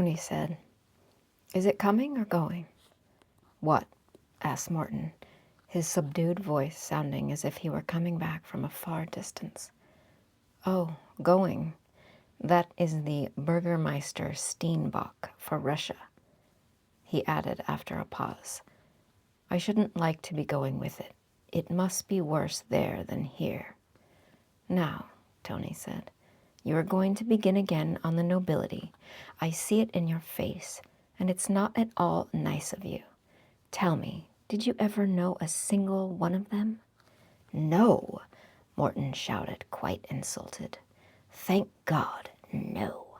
Tony said. "Is it coming or going?" "What?" asked Morton, his subdued voice sounding as if he were coming back from a far distance. "Oh, going. That is the Bürgermeister Steenbock for Russia," he added after a pause. "I shouldn't like to be going with it. It must be worse there than here." "Now," Tony said, "you are going to begin again on the nobility. I see it in your face, and it's not at all nice of you. Tell me, did you ever know a single one of them?" "No," Morton shouted, quite insulted. "Thank God, no."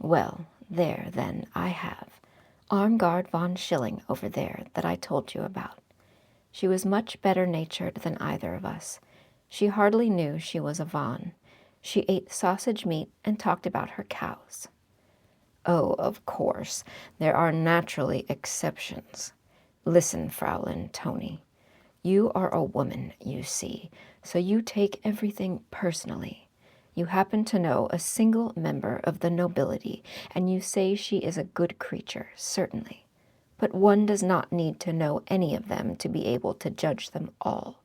"Well, there, then, I have. Armgard von Schilling over there that I told you about. She was much better natured than either of us. She hardly knew she was a von. She ate sausage meat and talked about her cows." "Oh, of course, there are naturally exceptions. Listen, Fraulein Toni. You are a woman, you see, so you take everything personally. You happen to know a single member of the nobility, and you say she is a good creature, certainly. But one does not need to know any of them to be able to judge them all.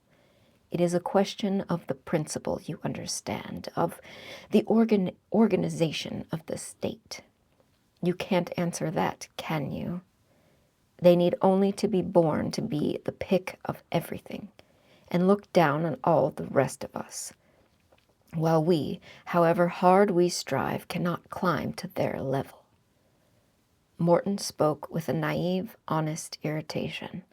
It is a question of the principle, you understand, of the organization of the state. You can't answer that, can you? They need only to be born to be the pick of everything, and look down on all the rest of us, while we, however hard we strive, cannot climb to their level." Morton spoke with a naive, honest irritation.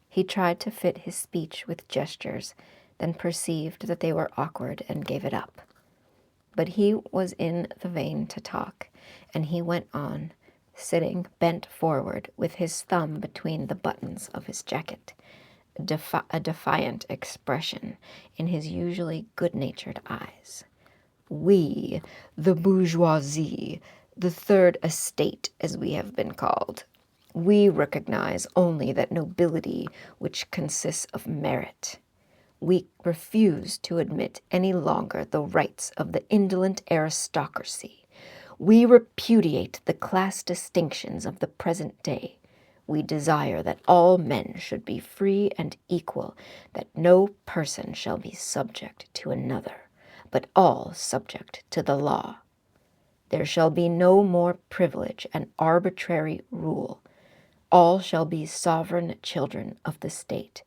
He tried to fit his speech with gestures, then perceived that they were awkward and gave it up. But he was in the vein to talk, and he went on, sitting bent forward with his thumb between the buttons of his jacket, a defiant expression in his usually good-natured eyes. "We, the bourgeoisie, the third estate, as we have been called, we recognize only that nobility which consists of merit. We refuse to admit any longer the rights of the indolent aristocracy. We repudiate the class distinctions of the present day. We desire that all men should be free and equal, that no person shall be subject to another, but all subject to the law. There shall be no more privilege and arbitrary rule. All shall be sovereign children of the state,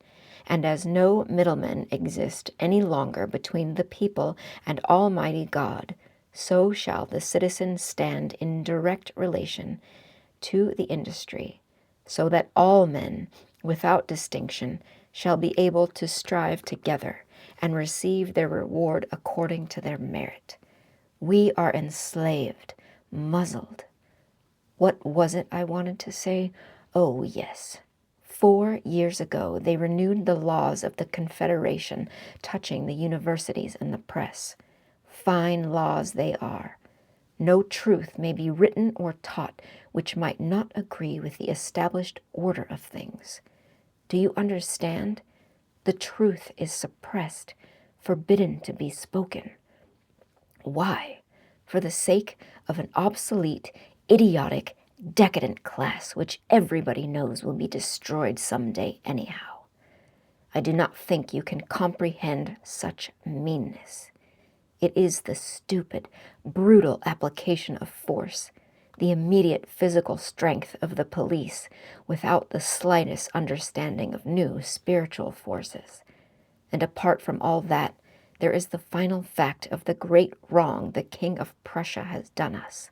and as no middlemen exist any longer between the people and Almighty God, so shall the citizen stand in direct relation to the industry, so that all men, without distinction, shall be able to strive together and receive their reward according to their merit. We are enslaved, muzzled. What was it I wanted to say? Oh, yes. 4 years ago, they renewed the laws of the Confederation touching the universities and the press. Fine laws they are. No truth may be written or taught which might not agree with the established order of things. Do you understand? The truth is suppressed, forbidden to be spoken. Why? For the sake of an obsolete, idiotic, decadent class which everybody knows will be destroyed someday anyhow. I do not think you can comprehend such meanness. It is the stupid, brutal application of force, the immediate physical strength of the police without the slightest understanding of new spiritual forces. And apart from all that, there is the final fact of the great wrong the King of Prussia has done us.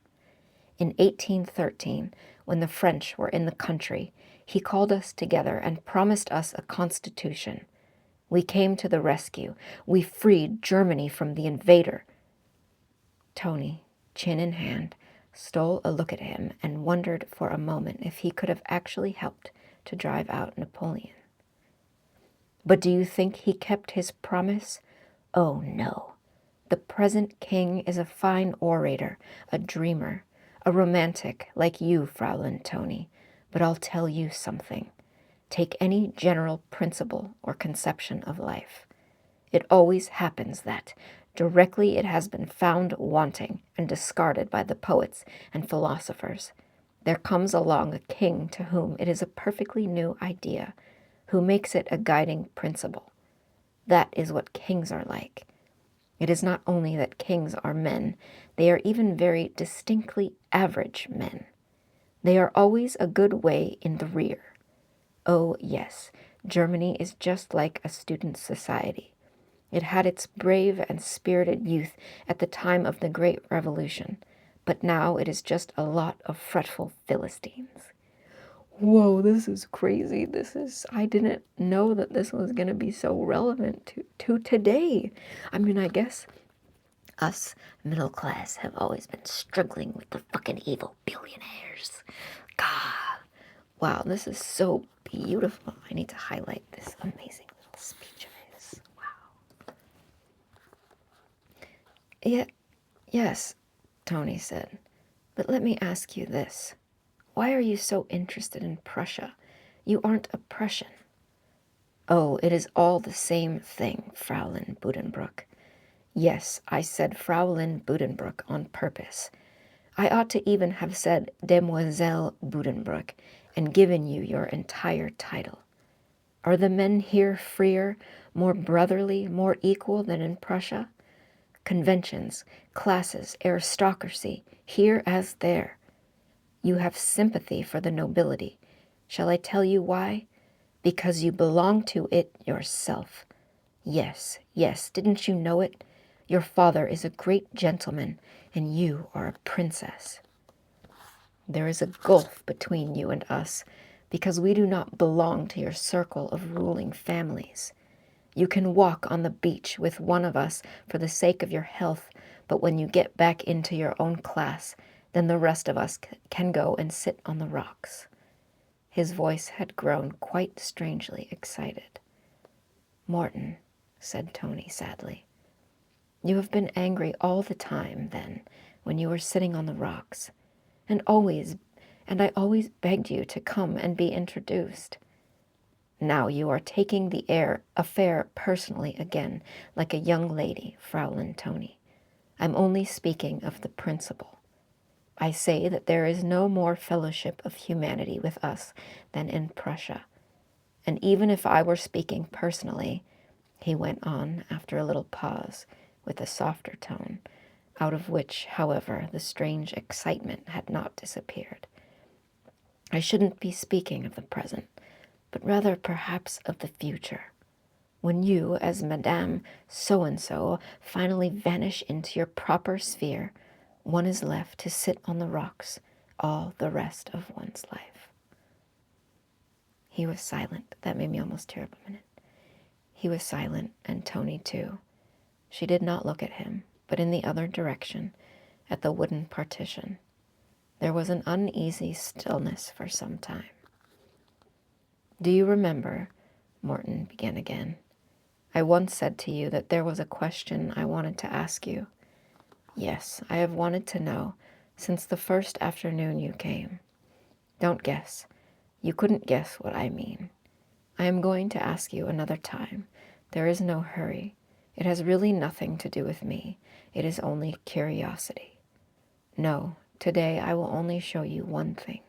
In 1813, when the French were in the country, he called us together and promised us a constitution. We came to the rescue. We freed Germany from the invader. Tony, chin in hand, stole a look at him and wondered for a moment if he could have actually helped to drive out Napoleon. But do you think he kept his promise? Oh, no. The present king is a fine orator, a dreamer, a romantic like you, Fraulein Toni. But I'll tell you something. Take any general principle or conception of life. It always happens that, Directly it has been found wanting and discarded by the poets and philosophers. There comes along a king to whom it is a perfectly new idea, who makes it a guiding principle. That is what kings are like. It is not only that kings are men, they are even very distinctly average men. They are always a good way in the rear. Oh, yes, Germany is just like a student society. It had its brave and spirited youth at the time of the Great Revolution, but now it is just a lot of fretful Philistines. Whoa, this is crazy. I didn't know that this was going to be so relevant to today. I mean, I guess us middle class have always been struggling with the fucking evil billionaires. God. Wow, this is so beautiful. I need to highlight this amazing little speech of his. Wow. Yeah, yes, Tony said. But let me ask you this. Why are you so interested in Prussia? You aren't a Prussian. Oh, it is all the same thing, Fraulein Buddenbrook. Yes, I said Fraulein Buddenbrook on purpose. I ought to even have said Demoiselle Buddenbrook and given you your entire title. Are the men here freer, more brotherly, more equal than in Prussia? Conventions, classes, aristocracy, here as there. You have sympathy for the nobility. Shall I tell you why? Because you belong to it yourself. Yes, yes, didn't you know it? Your father is a great gentleman, and you are a princess. There is a gulf between you and us, because we do not belong to your circle of ruling families. You can walk on the beach with one of us for the sake of your health, but when you get back into your own class, then the rest of us can go and sit on the rocks. His voice had grown quite strangely excited. Morton, said Tony sadly, you have been angry all the time, then, when you were sitting on the rocks, and I always begged you to come and be introduced. Now you are taking the affair personally again, like a young lady, Fraulein Tony. I'm only speaking of the principle. I say that there is no more fellowship of humanity with us than in Prussia. And even if I were speaking personally, he went on after a little pause with a softer tone, out of which, however, the strange excitement had not disappeared. I shouldn't be speaking of the present, but rather perhaps of the future. When you, as Madame So-and-so, finally vanish into your proper sphere, one is left to sit on the rocks all the rest of one's life. He was silent. That made me almost tear up a minute. He was silent, and Tony too. She did not look at him, but in the other direction, at the wooden partition. There was an uneasy stillness for some time. Do you remember, Morton began again, I once said to you that there was a question I wanted to ask you. Yes, I have wanted to know since the first afternoon you came. Don't guess. You couldn't guess what I mean. I am going to ask you another time. There is no hurry. It has really nothing to do with me. It is only curiosity. No, today I will only show you one thing.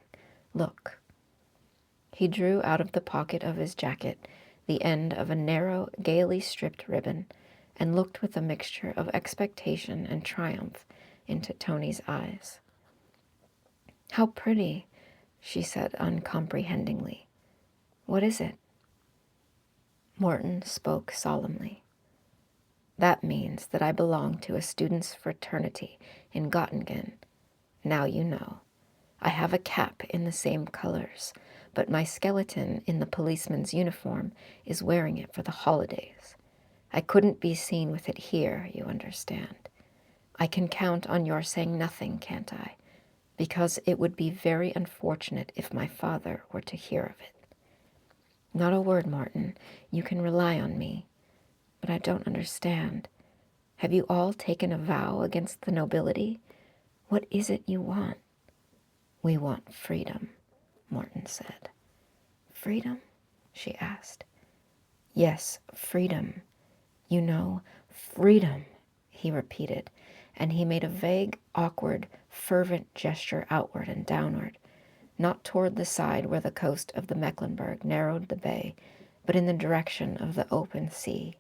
Look. He drew out of the pocket of his jacket the end of a narrow, gaily stripped ribbon, and looked with a mixture of expectation and triumph into Tony's eyes. How pretty, she said uncomprehendingly. What is it? Morton spoke solemnly. That means that I belong to a students' fraternity in Göttingen. Now you know. I have a cap in the same colors, but my skeleton in the policeman's uniform is wearing it for the holidays. I couldn't be seen with it here, you understand. I can count on your saying nothing, can't I? Because it would be very unfortunate if my father were to hear of it. Not a word, Martin. You can rely on me. But I don't understand. Have you all taken a vow against the nobility? What is it you want? We want freedom, Morton said. Freedom? She asked. Yes, freedom. You know, freedom, he repeated, and he made a vague, awkward, fervent gesture outward and downward, not toward the side where the coast of the Mecklenburg narrowed the bay, but in the direction of the open sea,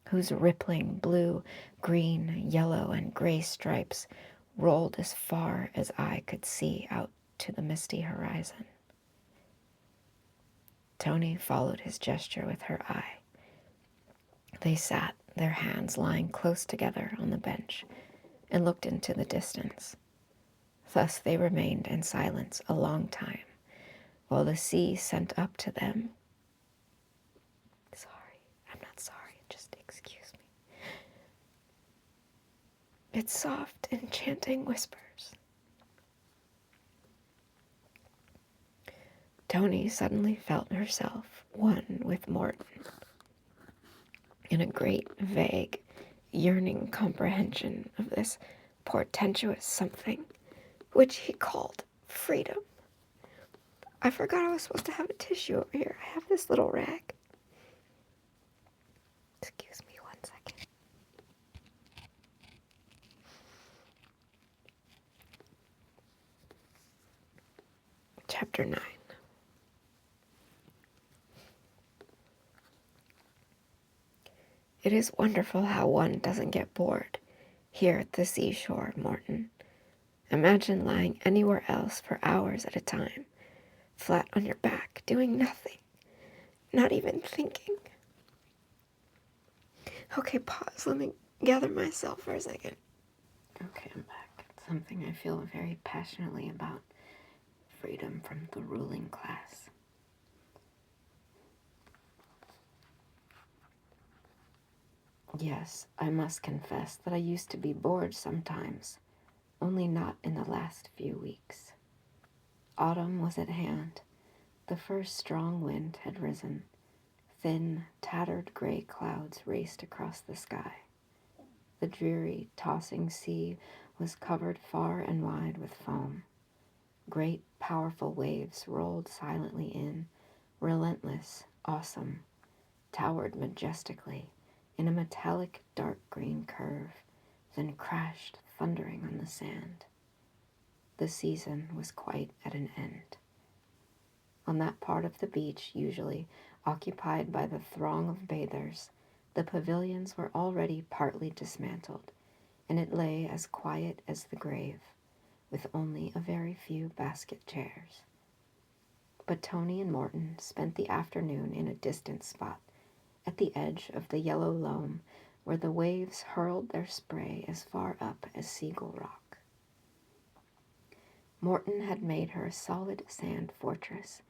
whose rippling blue, green, yellow, and gray stripes rolled as far as eye could see out to the misty horizon. Tony followed his gesture with her eye. They sat, their hands lying close together on the bench, and looked into the distance. Thus they remained in silence a long time, while the sea sent up to them. Sorry, I'm not sorry, just excuse me. Its soft, enchanting whispers. Tony suddenly felt herself one with Morton in a great, vague, yearning comprehension of this portentous something, which he called freedom. I forgot I was supposed to have a tissue over here. I have this little rag. Excuse me 1 second. Chapter 9. It is wonderful how one doesn't get bored here at the seashore, Morton. Imagine lying anywhere else for hours at a time, flat on your back, doing nothing, not even thinking. Okay, pause. Let me gather myself for a second. Okay, I'm back. It's something I feel very passionately about. Freedom from the ruling class. Yes, I must confess that I used to be bored sometimes, only not in the last few weeks. Autumn was at hand. The first strong wind had risen. Thin, tattered gray clouds raced across the sky. The dreary, tossing sea was covered far and wide with foam. Great, powerful waves rolled silently in, relentless, awesome, towered majestically in a metallic dark green curve, then crashed thundering on the sand. The season was quite at an end. On that part of the beach usually occupied by the throng of bathers, the pavilions were already partly dismantled, and it lay as quiet as the grave, with only a very few basket chairs. But Tony and Morton spent the afternoon in a distant spot, at the edge of the yellow loam, where the waves hurled their spray as far up as Seagull Rock. Morton had made her a solid sand fortress,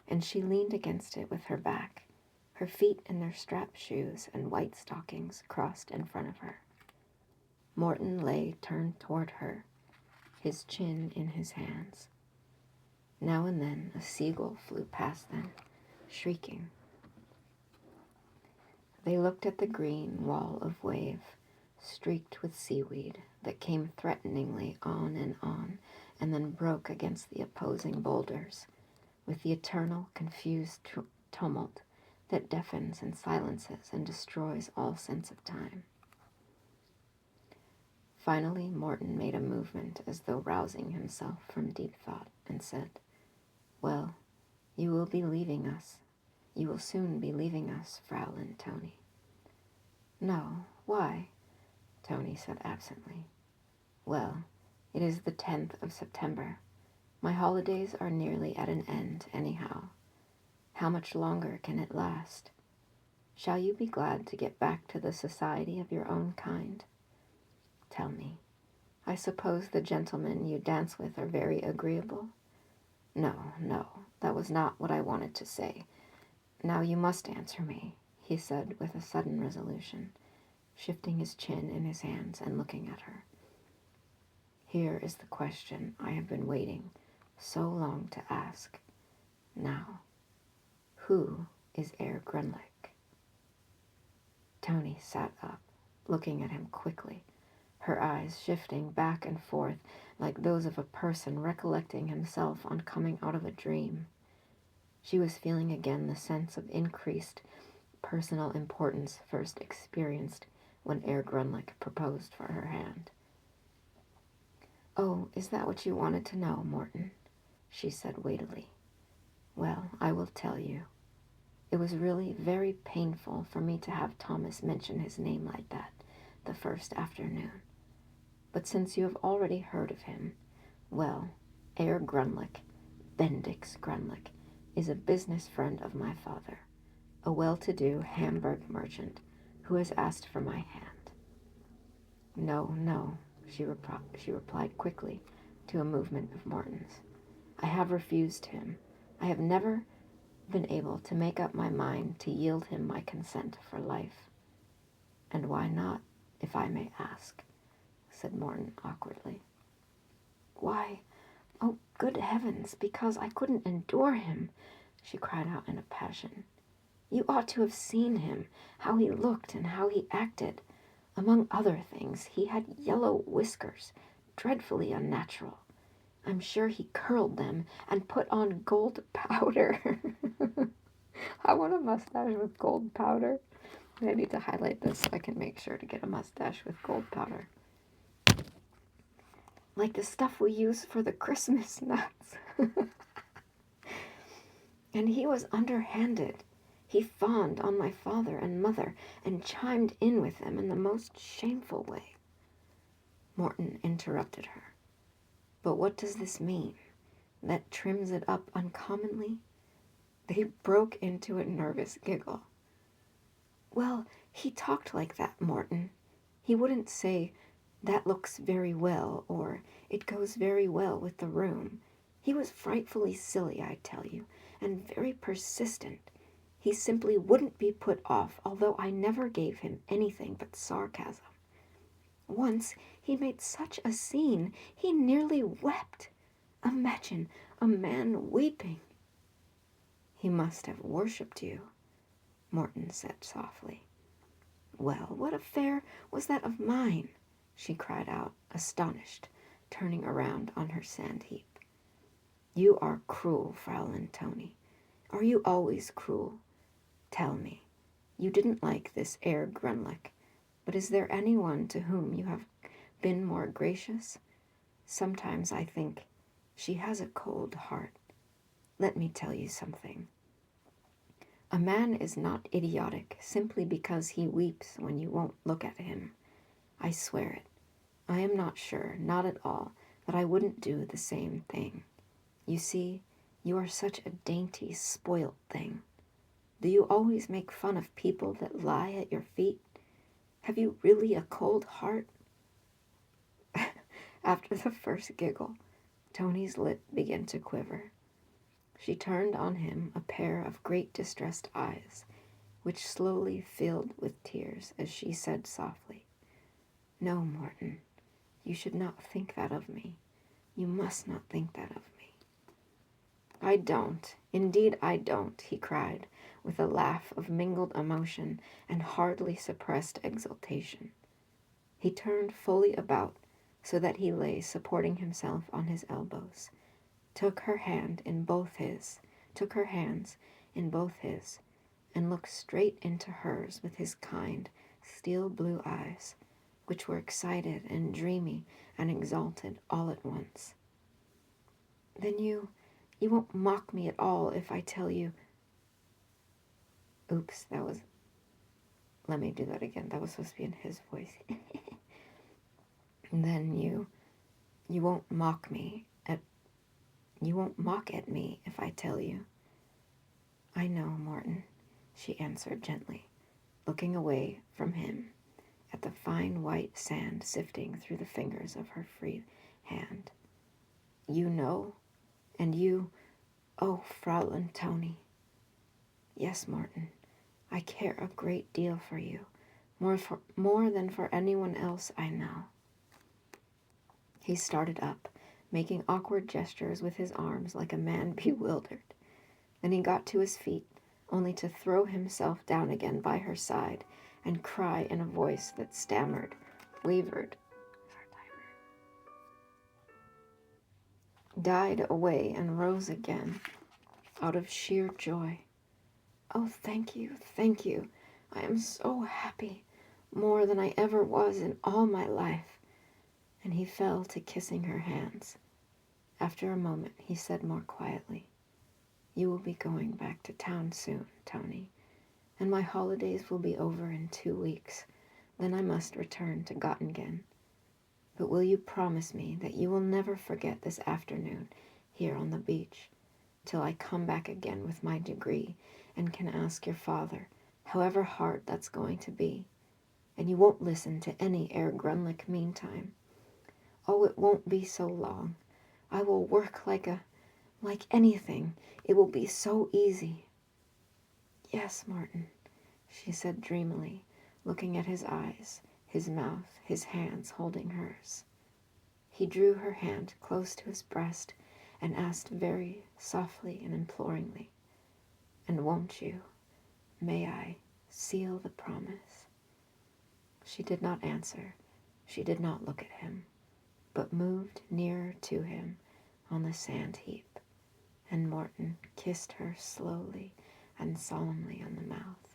and she leaned against it with her back, her feet in their strap shoes and white stockings crossed in front of her. Morton lay turned toward her, his chin in his hands. Now and then a seagull flew past them, shrieking. They looked at the green wall of wave, streaked with seaweed, that came threateningly on, and then broke against the opposing boulders, with the eternal, confused tumult that deafens and silences and destroys all sense of time. Finally, Morton made a movement as though rousing himself from deep thought, and said, "Well, you will be leaving us. You will soon be leaving us, Fraulein Tony." "No, why?" Tony said absently. "Well, it is the 10th of September. My holidays are nearly at an end, anyhow. How much longer can it last? Shall you be glad to get back to the society of your own kind? Tell me, I suppose the gentlemen you dance with are very agreeable?" No, that was not what I wanted to say. Now you must answer me," he said with a sudden resolution, shifting his chin in his hands and looking at her. "Here is the question I have been waiting so long to ask. Now, who is Herr Grunlick?" Tony sat up, looking at him quickly, her eyes shifting back and forth like those of a person recollecting himself on coming out of a dream. She was feeling again the sense of increased personal importance first experienced when Herr Grunlich proposed for her hand. "Oh, is that what you wanted to know, Morton?" she said weightily. "Well, I will tell you. It was really very painful for me to have Thomas mention his name like that the first afternoon. But since you have already heard of him, well, Herr Grunlich, Bendix Grunlich, is a business friend of my father, a well-to-do Hamburg merchant who has asked for my hand." "No, no," she replied quickly to a movement of Morton's. "I have refused him. I have never been able to make up my mind to yield him my consent for life." "And why not, if I may ask?" said Morton awkwardly. "Why, oh, good heavens, because I couldn't endure him," she cried out in a passion. "You ought to have seen him, how he looked and how he acted. Among other things, he had yellow whiskers, dreadfully unnatural. I'm sure he curled them and put on gold powder." I want a mustache with gold powder. I need to highlight this so I can make sure to get a mustache with gold powder. "Like the stuff we use for the Christmas nuts." "And he was underhanded. He fawned on my father and mother and chimed in with them in the most shameful way." Morton interrupted her. "But what does this mean? That trims it up uncommonly?" They broke into a nervous giggle. "Well, he talked like that, Morton. He wouldn't say, 'That looks very well,' or 'It goes very well with the room.' He was frightfully silly, I tell you, and very persistent. He simply wouldn't be put off, although I never gave him anything but sarcasm. Once he made such a scene, he nearly wept. Imagine a man weeping." "He must have worshipped you," Morton said softly. "Well, what affair was that of mine?" she cried out, astonished, turning around on her sand heap. "You are cruel, Fraulein Toni. Are you always cruel? Tell me, you didn't like this Herr Grunlich, but is there anyone to whom you have been more gracious? Sometimes I think she has a cold heart. Let me tell you something. A man is not idiotic simply because he weeps when you won't look at him. I swear it. I am not sure, not at all, that I wouldn't do the same thing. You see, you are such a dainty, spoilt thing. Do you always make fun of people that lie at your feet? Have you really a cold heart?" After the first giggle, Tony's lip began to quiver. She turned on him a pair of great distressed eyes, which slowly filled with tears as she said softly, "No, Morton, you should not think that of me. You must not think that of me." "I don't. Indeed, I don't," he cried, with a laugh of mingled emotion and hardly suppressed exultation. He turned fully about so that he lay supporting himself on his elbows, took her hands in both his, and looked straight into hers with his kind, steel blue eyes, which were excited and dreamy and exalted all at once. "Then you won't mock me at all if I tell you—" Oops, let me do that again. That was supposed to be in his voice. "Then you won't mock at me if I tell you." "I know, Morton," she answered gently, looking away from him at the fine white sand sifting through the fingers of her free hand. "You know? And you, oh, Fraulein Toni." "Yes, Morton, I care a great deal for you, more than for anyone else I know." He started up, making awkward gestures with his arms like a man bewildered. Then he got to his feet, only to throw himself down again by her side and cry in a voice that stammered, wavered, died away, and rose again out of sheer joy. "Oh, thank you, thank you. I am so happy. more than I ever was in all my life. And he fell to kissing her hands. After a moment, he said more quietly, "You will be going back to town soon, Tony, and my holidays will be over in 2 weeks. Then I must return to Göttingen. But will you promise me that you will never forget this afternoon here on the beach, till I come back again with my degree and can ask your father, however hard that's going to be, and you won't listen to any Herr Grunlich meantime? Oh, it won't be so long. I will work like anything. It will be so easy." "Yes, Martin," she said dreamily, looking at his eyes, his mouth, his hands holding hers. He drew her hand close to his breast and asked very softly and imploringly, "And won't you, may I, seal the promise?" She did not answer. She did not look at him, but moved nearer to him on the sand heap, and Martin kissed her slowly and solemnly on the mouth.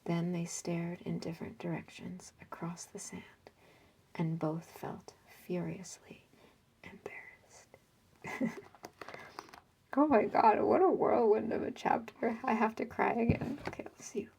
Then they stared in different directions across the sand, and both felt furiously embarrassed. Oh my God, what a whirlwind of a chapter. I have to cry again. Okay, I'll see you.